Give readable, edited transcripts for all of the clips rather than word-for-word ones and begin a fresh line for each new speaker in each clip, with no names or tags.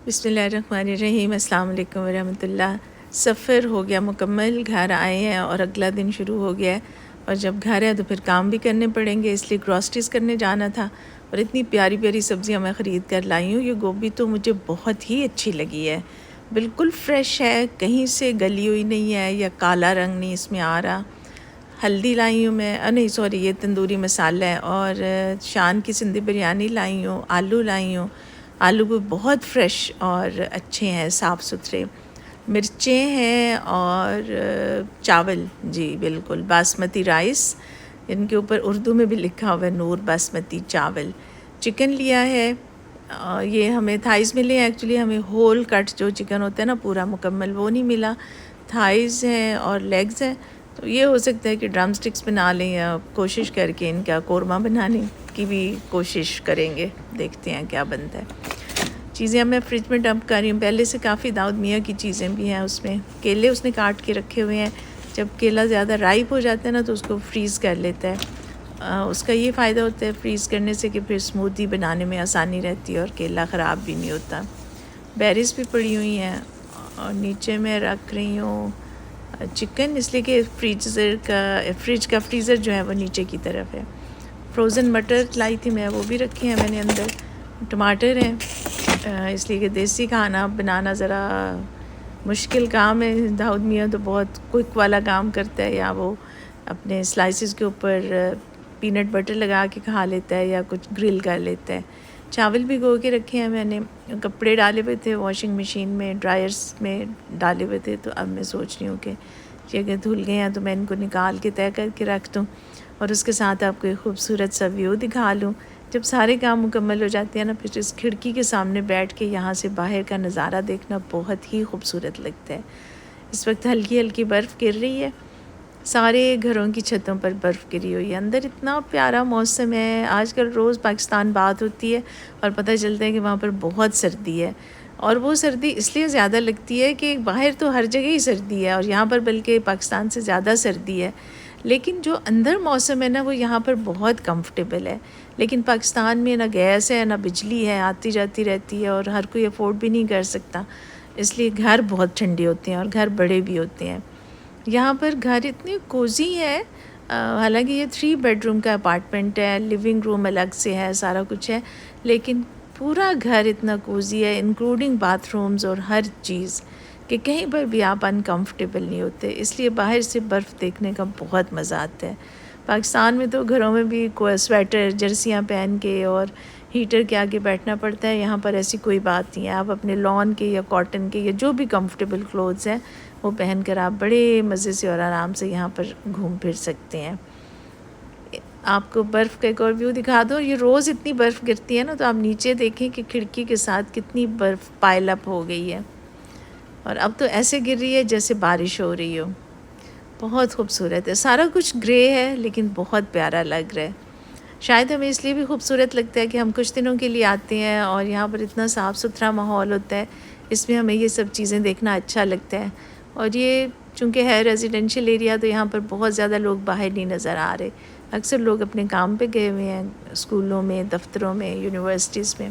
بسم اللہ الرحمن الرحیم۔ السلام علیکم ورحمۃ اللہ۔ سفر ہو گیا مکمل، گھر آئے ہیں اور اگلا دن شروع ہو گیا ہے، اور جب گھر ہے تو پھر کام بھی کرنے پڑیں گے، اس لیے گراسریز کرنے جانا تھا اور اتنی پیاری پیاری سبزیاں میں خرید کر لائی ہوں۔ یہ گوبھی تو مجھے بہت ہی اچھی لگی ہے، بالکل فریش ہے، کہیں سے گلی ہوئی نہیں ہے یا کالا رنگ نہیں اس میں آ رہا۔ ہلدی لائی ہوں میں، نہیں سوری، یہ تندوری مسالہ ہے، اور شان کی سندھی بریانی لائی ہوں، آلو لائی ہوں۔ آلو بھی بہت فریش اور اچھے ہیں، صاف ستھرے۔ مرچیں ہیں اور چاول، جی بالکل باسمتی رائس، ان کے اوپر اردو میں بھی لکھا ہوا ہے نور باسمتی چاول۔ چکن لیا ہے، یہ ہمیں تھائز ملے ہیں، ایکچولی ہمیں ہول کٹ جو چکن ہوتا ہے نا پورا مکمل وہ نہیں ملا، تھائز ہیں اور لیگز ہیں، تو یہ ہو سکتا ہے کہ ڈرم سٹکس بنا لیں یا کوشش کر کے ان کا قورمہ بنانے کی بھی کوشش کریں گے، دیکھتے ہیں کیا بنتا ہے۔ چیزیں اب میں فریج میں ڈمپ کر رہی ہوں، پہلے سے کافی داؤد میاں کی چیزیں بھی ہیں اس میں۔ کیلے اس نے کاٹ کے رکھے ہوئے ہیں، جب کیلا زیادہ رائپ ہو جاتا ہے نا تو اس کو فریز کر لیتا ہے، اس کا یہ فائدہ ہوتا ہے فریز کرنے سے کہ پھر سموتھی بنانے میں آسانی رہتی ہے اور کیلا خراب بھی نہیں ہوتا۔ بیریز بھی پڑی ہوئی ہیں، اور نیچے میں رکھ رہی ہوں چکن، اس لیے کہ فریج کا فریزر جو ہے وہ نیچے کی طرف ہے۔ فروزن مٹر لائی تھی میں، وہ بھی رکھے ہیں میں نے اندر۔ ٹماٹر ہیں، اس لیے کہ دیسی کھانا بنانا ذرا مشکل کام ہے، داؤد میاں تو بہت کوئک والا کام کرتا ہے، یا وہ اپنے سلائسز کے اوپر پینٹ بٹر لگا کے کھا لیتا ہے یا کچھ گرل کر لیتا ہے۔ چاول بھی گو کے رکھے ہیں میں نے، کپڑے ڈالے ہوئے تھے واشنگ مشین میں، ڈرائرز میں ڈالے ہوئے تھے، تو اب میں سوچ رہی ہوں کہ یہ اگر دھل گئے ہیں تو میں ان کو نکال کے طے کر کے رکھ دوں، اور اس کے ساتھ آپ کو ایک خوبصورت سا ویو دکھا لوں۔ جب سارے کام مکمل ہو جاتے ہیں نا، پھر اس کھڑکی کے سامنے بیٹھ کے یہاں سے باہر کا نظارہ دیکھنا بہت ہی خوبصورت لگتا ہے۔ اس وقت ہلکی ہلکی برف گر رہی ہے، سارے گھروں کی چھتوں پر برف گری ہوئی ہے، اندر اتنا پیارا موسم ہے۔ آج کل روز پاکستان بات ہوتی ہے اور پتہ چلتا ہے کہ وہاں پر بہت سردی ہے، اور وہ سردی اس لیے زیادہ لگتی ہے کہ باہر تو ہر جگہ ہی سردی ہے، اور یہاں پر بلکہ پاکستان سے زیادہ سردی ہے، لیکن جو اندر موسم ہے نا وہ یہاں پر بہت کمفرٹیبل ہے۔ لیکن پاکستان میں نہ گیس ہے نہ بجلی ہے، آتی جاتی رہتی ہے، اور ہر کوئی افورڈ بھی نہیں کر سکتا، اس لیے گھر بہت ٹھنڈے ہوتے ہیں اور گھر بڑے بھی ہوتے ہیں۔ یہاں پر گھر اتنے کوزی ہے، حالانکہ یہ 3 بیڈ روم کا اپارٹمنٹ ہے، لیونگ روم الگ سے ہے، سارا کچھ ہے، لیکن پورا گھر اتنا کوزی ہے انکلوڈنگ باتھ رومز اور ہر چیز، کہ کہیں پر بھی آپ انکمفرٹیبل نہیں ہوتے، اس لیے باہر سے برف دیکھنے کا بہت مزہ آتا ہے۔ پاکستان میں تو گھروں میں بھی سویٹر جرسیاں پہن کے اور ہیٹر کے آگے بیٹھنا پڑتا ہے، یہاں پر ایسی کوئی بات نہیں ہے، آپ اپنے لان کے یا کاٹن کے یا جو بھی کمفرٹیبل کلوتھس ہیں وہ پہن کر آپ بڑے مزے سے اور آرام سے یہاں پر گھوم پھر سکتے ہیں۔ آپ کو برف کا ایک اور ویو دکھا دو، یہ روز اتنی برف گرتی ہے نا، تو آپ نیچے دیکھیں کہ کھڑکی کے ساتھ کتنی برف پائل اپ ہو گئی ہے، اور اب تو ایسے گر رہی ہے جیسے بارش ہو رہی ہو، بہت خوبصورت ہے۔ سارا کچھ گرے ہے لیکن بہت پیارا لگ رہا ہے۔ شاید ہمیں اس لیے بھی خوبصورت لگتا ہے کہ ہم کچھ دنوں کے لیے آتے ہیں اور یہاں پر اتنا صاف ستھرا ماحول ہوتا ہے، اس میں ہمیں یہ سب چیزیں دیکھنا اچھا لگتا ہے، اور یہ چونکہ ہے ریزیڈینشیل ایریا تو یہاں پر بہت زیادہ لوگ باہر نہیں نظر آ رہے، اکثر لوگ اپنے کام پہ گئے ہوئے ہیں، اسکولوں میں، دفتروں میں، یونیورسٹیز میں۔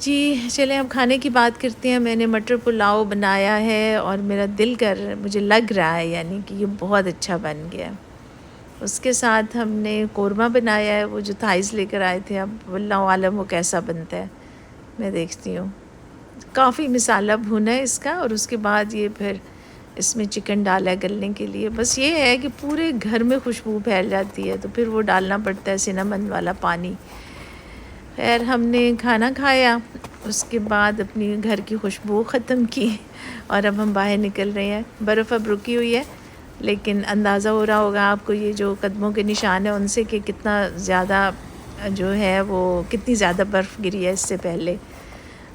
جی چلیں اب کھانے کی بات کرتے ہیں۔ میں نے مٹر پلاؤ بنایا ہے اور میرا دل مجھے لگ رہا ہے یعنی کہ یہ بہت اچھا بن گیا۔ اس کے ساتھ ہم نے قورمہ بنایا ہے، وہ جو تھائز لے کر آئے تھے، اب واللہ عالم وہ کیسا بنتا ہے، میں دیکھتی ہوں۔ کافی مسالہ بھونا ہے اس کا، اور اس کے بعد یہ پھر اس میں چکن ڈالا ہے گلنے کے لیے۔ بس یہ ہے کہ پورے گھر میں خوشبو پھیل جاتی ہے، تو پھر وہ ڈالنا پڑتا ہے سنمن والا پانی۔ خیر ہم نے کھانا کھایا، اس کے بعد اپنی گھر کی خوشبو ختم کی، اور اب ہم باہر نکل رہے ہیں۔ برف اب رکی ہوئی ہے، لیکن اندازہ ہو رہا ہوگا آپ کو یہ جو قدموں کے نشان ہیں ان سے کہ کتنا زیادہ جو ہے وہ کتنی زیادہ برف گری ہے اس سے پہلے۔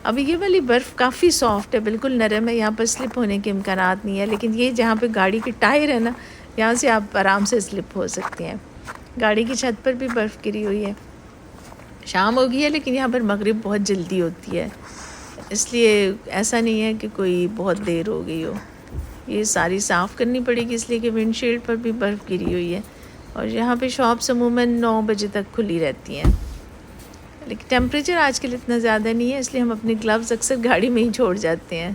اب یہ والی برف کافی سافٹ ہے، بالکل نرم ہے، یہاں پر سلپ ہونے کے امکانات نہیں ہے، لیکن یہ جہاں پہ گاڑی کے ٹائر ہے نا، یہاں سے آپ آرام سے سلپ ہو سکتے ہیں۔ گاڑی کی چھت پر بھی برف گری ہوئی ہے۔ شام ہو گئی ہے لیکن یہاں پر مغرب بہت جلدی ہوتی ہے، اس لیے ایسا نہیں ہے کہ کوئی بہت دیر ہو گئی ہو۔ یہ ساری صاف کرنی پڑے گی اس لیے کہ ونڈ شیلڈ پر بھی برف گری ہوئی ہے، اور یہاں پہ شاپس عموماً 9 بجے تک کھلی رہتی ہیں۔ لیکن ٹیمپریچر آج کل اتنا زیادہ نہیں ہے، اس لیے ہم اپنے گلوز اکثر گاڑی میں ہی چھوڑ جاتے ہیں۔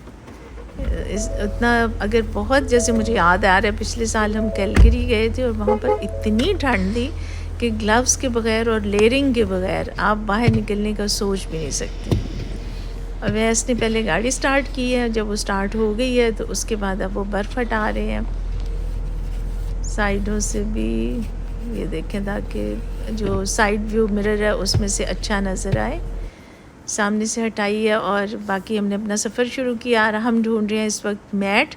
اتنا اگر بہت، جیسے مجھے یاد آ رہا ہے پچھلے سال ہم کیلگری گئے تھے اور وہاں پر اتنی ٹھنڈ تھی کہ گلوز کے بغیر اور لیئرنگ کے بغیر آپ باہر نکلنے کا سوچ بھی نہیں سکتے۔ اور ویس نے پہلے گاڑی سٹارٹ کی ہے، جب وہ سٹارٹ ہو گئی ہے تو اس کے بعد اب وہ برف ہٹا رہے ہیں سائڈوں سے بھی، یہ دیکھیں تاکہ جو سائڈ ویو مرر ہے اس میں سے اچھا نظر آئے۔ سامنے سے ہٹائی ہے اور باقی ہم نے اپنا سفر شروع کیا، اور ہم ڈھونڈ رہے ہیں اس وقت میٹ،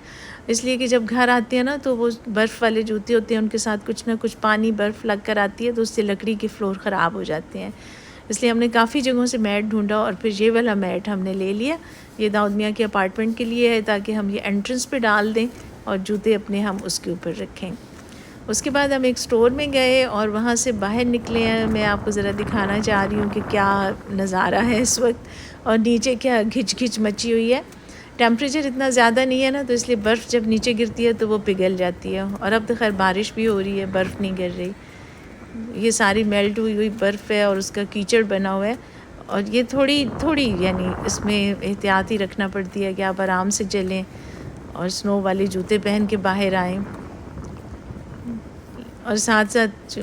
اس لیے کہ جب گھر آتے ہیں نا تو وہ برف والے جوتے ہوتے ہیں ان کے ساتھ کچھ نہ کچھ پانی برف لگ کر آتی ہے تو اس سے لکڑی کے فلور خراب ہو جاتے ہیں، اس لیے ہم نے کافی جگہوں سے میٹ ڈھونڈا اور پھر یہ والا میٹ ہم نے لے لیا۔ یہ داؤد میاں کے اپارٹمنٹ کے لیے ہے تاکہ ہم یہ انٹرنس پہ ڈال دیں اور جوتے اپنے ہم اس کے اوپر رکھیں۔ اس کے بعد ہم ایک سٹور میں گئے اور وہاں سے باہر نکلے ہیں، میں آپ کو ذرا دکھانا چاہ رہی ہوں کہ کیا نظارہ ہے اس وقت، اور نیچے کیا گھچ گھچ مچی ہوئی ہے۔ ٹیمپریچر اتنا زیادہ نہیں ہے نا تو اس لیے برف جب نیچے گرتی ہے تو وہ پگھل جاتی ہے، اور اب تو خیر بارش بھی ہو رہی ہے، برف نہیں گر رہی، یہ ساری میلٹ ہوئی ہوئی برف ہے اور اس کا کیچڑ بنا ہوا ہے، اور یہ تھوڑی یعنی اس میں احتیاط ہی رکھنا پڑتی ہے کہ آپ آرام سے چلیں اور سنو والے جوتے پہن کے باہر آئیں، اور ساتھ ساتھ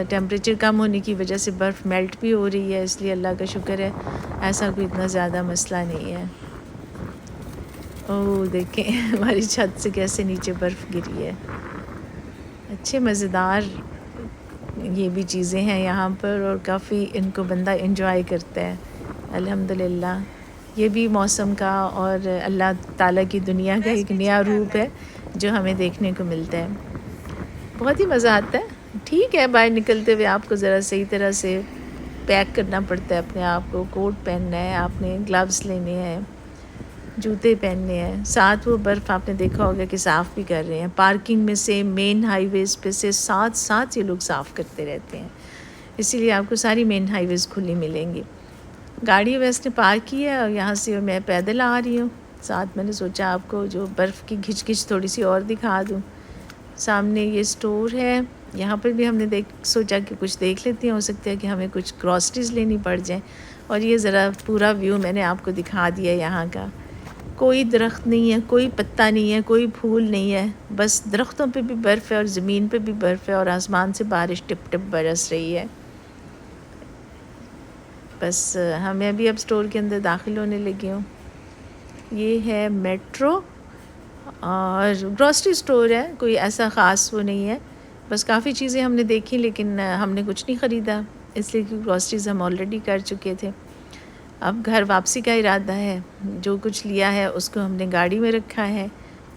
ٹیمپریچر کم ہونے کی وجہ سے برف میلٹ بھی ہو رہی ہے، اس لیے اللہ کا شکر ہے ایسا کوئی اتنا زیادہ مسئلہ نہیں ہے۔ اوہ دیکھیں ہماری چھت سے کیسے نیچے برف گری ہے۔ اچھے مزیدار یہ بھی چیزیں ہیں یہاں پر، اور کافی ان کو بندہ انجوائے کرتا ہے الحمدللہ۔ یہ بھی موسم کا اور اللہ تعالیٰ کی دنیا کا ایک نیا روپ ہے جو ہمیں دیکھنے کو ملتا ہے، بہت ہی مزہ آتا ہے۔ ٹھیک ہے باہر نکلتے ہوئے آپ کو ذرا صحیح طرح سے پیک کرنا پڑتا ہے اپنے آپ کو، کوٹ پہننا ہے آپ نے، گلوز لینے ہیں، جوتے پہننے ہیں، ساتھ وہ برف آپ نے دیکھا ہوگا کہ صاف بھی کر رہے ہیں، پارکنگ میں سے مین ہائی ویز پہ سے ساتھ یہ لوگ صاف کرتے رہتے ہیں، اسی لیے آپ کو ساری مین ہائی ویز کھلی ملیں گی۔ گاڑی ویسے نے پارک کی ہے اور یہاں سے میں پیدل آ رہی ہوں، ساتھ میں نے سوچا آپ کو جو برف کی گھچ گھچ تھوڑی سی اور دکھا دوں۔ سامنے یہ سٹور ہے، یہاں پر بھی ہم نے سوچا کہ کچھ دیکھ لیتے ہیں، ہو سکتا ہے کہ ہمیں کچھ گروسریز لینی پڑ جائیں، اور یہ ذرا پورا ویو میں نے آپ کو دکھا دیا یہاں کا۔ کوئی درخت نہیں ہے، کوئی پتا نہیں ہے، کوئی پھول نہیں ہے، بس درختوں پہ بھی برف ہے اور زمین پہ بھی برف ہے، اور آسمان سے بارش ٹپ ٹپ برس رہی ہے۔ بس ہمیں ابھی اب سٹور کے اندر داخل ہونے لگی ہوں۔ یہ ہے میٹرو اور گروسری سٹور ہے، کوئی ایسا خاص وہ نہیں ہے، بس کافی چیزیں ہم نے دیکھی لیکن ہم نے کچھ نہیں خریدا، اس لیے کہ گروسریز ہم آلریڈی کر چکے تھے۔ اب گھر واپسی کا ارادہ ہے، جو کچھ لیا ہے اس کو ہم نے گاڑی میں رکھا ہے،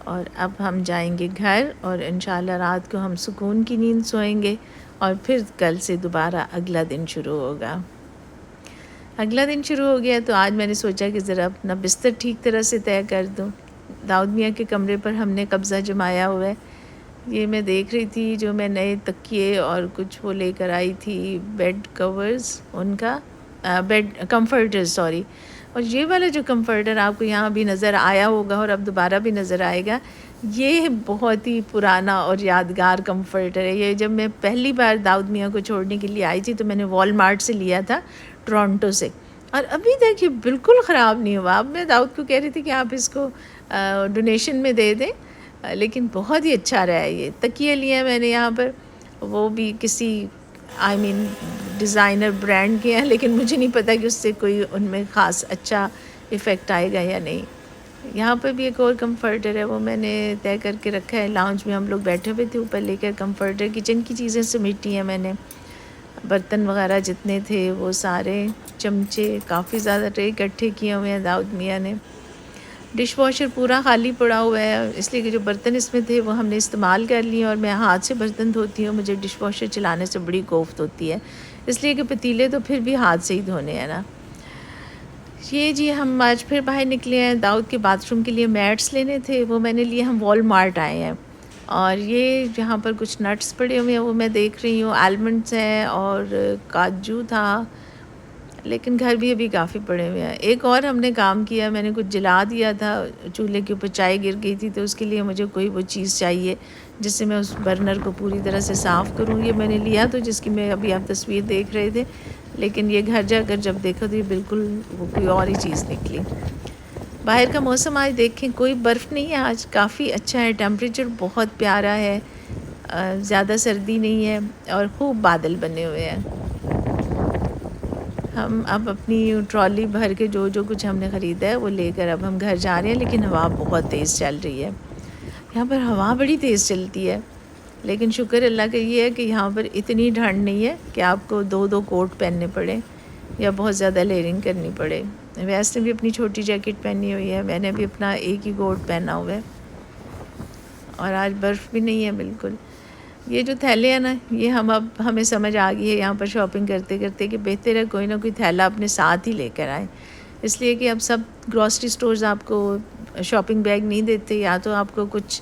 اور اب ہم جائیں گے گھر، اور انشاءاللہ رات کو ہم سکون کی نیند سوئیں گے، اور پھر کل سے دوبارہ اگلا دن شروع ہوگا۔ اگلا دن شروع ہو گیا تو آج میں نے سوچا کہ ذرا اپنا بستر ٹھیک طرح سے طے کر دوں۔ داؤد میاں کے کمرے پر ہم نے قبضہ جمایا ہوا ہے، یہ میں دیکھ رہی تھی جو میں نئے تکیے اور کچھ وہ لے کر آئی تھی، بیڈ کورز، ان کا بیڈ کمفرٹر سوری، اور یہ والا جو کمفرٹر آپ کو یہاں بھی نظر آیا ہوگا اور اب دوبارہ بھی نظر آئے گا، یہ بہت ہی پرانا اور یادگار کمفرٹر ہے۔ یہ جب میں پہلی بار داؤد میاں کو چھوڑنے کے لیے آئی تھی تو میں نے وال مارٹ سے لیا تھا، ٹورانٹو سے، اور ابھی تک یہ بالکل خراب نہیں ہوا۔ اب میں داؤد کو کہہ رہی تھی کہ آپ اس کو ڈونیشن میں دے دیں، لیکن بہت ہی اچھا رہا ہے۔ یہ تکیے لیے ہیں میں نے یہاں پر، وہ بھی کسی ڈیزائنر برانڈ کے ہیں، لیکن مجھے نہیں پتہ کہ اس سے کوئی ان میں خاص اچھا ایفیکٹ آئے گا یا نہیں۔ یہاں پر بھی ایک اور کمفرٹر ہے، وہ میں نے طے کر کے رکھا ہے، لاؤنج میں ہم لوگ بیٹھے ہوئے تھے اوپر لے کر کمفرٹر، کچن کی چیزیں سمیٹی ہیں میں نے، برتن وغیرہ جتنے تھے وہ سارے، چمچے، کافی زیادہ ٹرے اکٹھے کیے ہوئے ہیں داؤد میاں نے۔ ڈش واشر پورا خالی پڑا ہوا ہے، اس لیے کہ جو برتن اس میں تھے وہ ہم نے استعمال کر لیے، اور میں ہاتھ سے برتن دھوتی ہوں، مجھے ڈش واشر چلانے سے بڑی کوفت ہوتی ہے، اس لیے کہ پتیلے تو پھر بھی ہاتھ سے ہی دھونے ہیں نا۔ یہ جی ہم آج پھر باہر نکلے ہیں، داؤد کے باتھ روم کے لیے میٹس لینے تھے، وہ میں نے لیے، ہم وال مارٹ آئے ہیں، اور یہ یہاں پر کچھ نٹس پڑے ہوئے ہیں وہ میں دیکھ رہی ہوں، آلمنڈس ہیں اور کاجو تھا، لیکن گھر بھی ابھی کافی پڑے ہوئے ہیں۔ ایک اور ہم نے کام کیا، میں نے کچھ جلا دیا تھا، چولہے کے اوپر چائے گر گئی تھی تو اس کے لیے مجھے کوئی وہ چیز چاہیے جس سے میں اس برنر کو پوری طرح سے صاف کروں، یہ میں نے لیا تو جس کی میں ابھی آپ تصویر دیکھ رہے تھے، لیکن یہ گھر جا کر جب دیکھو تو یہ بالکل وہ کوئی اور ہی چیز نکلی۔ باہر کا موسم آج دیکھیں، کوئی برف نہیں ہے، آج کافی اچھا ہے، ٹیمپریچر بہت پیارا ہے، زیادہ سردی نہیں ہے اور خوب بادل بنے ہوئے ہیں۔ ہم اب اپنی ٹرالی بھر کے جو کچھ ہم نے خریدا ہے وہ لے کر اب ہم گھر جا رہے ہیں، لیکن ہوا بہت تیز چل رہی ہے۔ یہاں پر ہوا بڑی تیز چلتی ہے، لیکن شکر اللہ کا یہ ہے کہ یہاں پر اتنی ٹھنڈ نہیں ہے کہ آپ کو 2 کوٹ پہننے پڑے یا بہت زیادہ لیئرنگ کرنی پڑے۔ ویس نے بھی اپنی چھوٹی جیکٹ پہنی ہوئی ہے، میں نے بھی اپنا ایک ہی کوٹ پہنا ہوا ہے، اور آج برف بھی نہیں ہے بالکل۔ یہ جو تھیلے ہیں نا، یہ ہمیں سمجھ آ گئی ہے یہاں پر شاپنگ کرتے کرتے کہ بہتر ہے کوئی نہ کوئی تھیلا اپنے ساتھ ہی لے کر آئیں، اس لیے کہ اب سب گروسری سٹورز آپ کو شاپنگ بیگ نہیں دیتے، یا تو آپ کو کچھ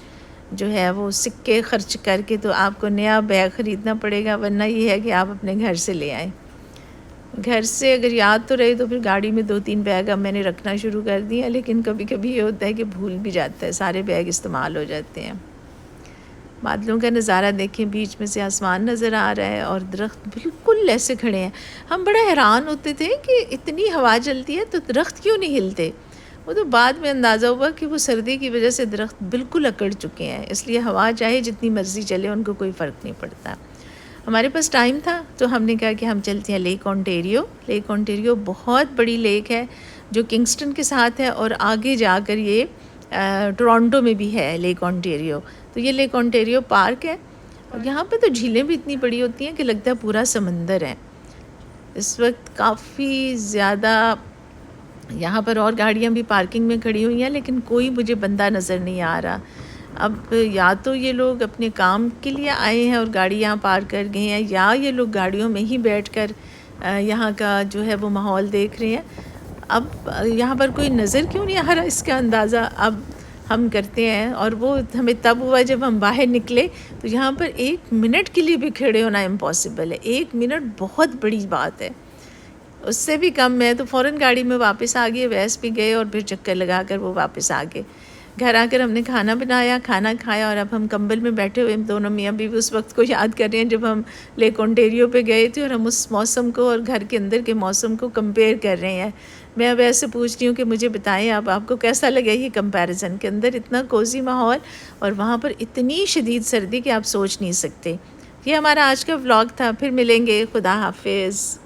جو ہے وہ سکے خرچ کر کے تو آپ کو نیا بیگ خریدنا پڑے گا، ورنہ یہ ہے کہ آپ اپنے گھر سے لے آئیں۔ گھر سے اگر یاد تو رہے تو پھر گاڑی میں 2-3 بیگ اب میں نے رکھنا شروع کر دیا، لیکن کبھی کبھی یہ ہوتا ہے کہ بھول بھی جاتا ہے، سارے بیگ استعمال ہو جاتے ہیں۔ بادلوں کا نظارہ دیکھیں، بیچ میں سے آسمان نظر آ رہا ہے اور درخت بالکل ایسے کھڑے ہیں۔ ہم بڑا حیران ہوتے تھے کہ اتنی ہوا چلتی ہے تو درخت کیوں نہیں ہلتے، وہ تو بعد میں اندازہ ہوا کہ وہ سردی کی وجہ سے درخت بالکل اکڑ چکے ہیں، اس لیے ہوا چاہے جتنی مرضی چلے ان کو کوئی فرق نہیں پڑتا۔ ہمارے پاس ٹائم تھا تو ہم نے کہا کہ ہم چلتے ہیں لیک اونٹیریو۔ لیک اونٹیریو بہت بڑی لیک ہے جو کنگسٹن کے ساتھ ہے، اور آگے جا کر یہ ٹورانٹو میں بھی ہے لیک اونٹیریو۔ تو یہ لیک اونٹیریو پارک ہے، اور یہاں پہ تو جھیلیں بھی اتنی بڑی ہوتی ہیں کہ لگتا ہے پورا سمندر ہے۔ اس وقت کافی زیادہ یہاں پر اور گاڑیاں بھی پارکنگ میں کھڑی ہوئی ہیں، لیکن کوئی مجھے بندہ نظر نہیں آ رہا۔ اب یا تو یہ لوگ اپنے کام کے لیے آئے ہیں اور گاڑی یہاں پارک کر گئے ہیں، یا یہ لوگ گاڑیوں میں ہی بیٹھ کر یہاں کا جو ہے وہ ماحول دیکھ رہے ہیں۔ اب یہاں پر کوئی نظر کیوں نہیں آ رہا، اس کا اندازہ اب ہم کرتے ہیں، اور وہ ہمیں تب ہوا جب ہم باہر نکلے تو یہاں پر 1 منٹ کے لیے بھی کھڑے ہونا امپاسبل ہے۔ 1 منٹ بہت بڑی بات ہے، اس سے بھی کم ہے تو فوراً گاڑی میں واپس آ گئے، ویس بھی گئے اور پھر چکر لگا کر وہ واپس آ گئے۔ گھر آ کر ہم نے کھانا بنایا، کھانا کھایا، اور اب ہم کمبل میں بیٹھے ہوئے دونوں میاں بیوی اس وقت کو یاد کر رہے ہیں جب ہم لیک اونٹیریو پہ گئے تھے، اور ہم اس موسم کو اور گھر کے اندر کے موسم کو کمپیئر کر رہے ہیں۔ میں اب ایسے پوچھ رہی ہوں کہ مجھے بتائیں آپ کو کیسا لگا یہ کمپیریزن، کے اندر اتنا کوزی ماحول اور وہاں پر اتنی شدید سردی کہ آپ سوچ نہیں سکتے۔ یہ ہمارا آج کا ولاگ تھا، پھر ملیں گے، خدا حافظ۔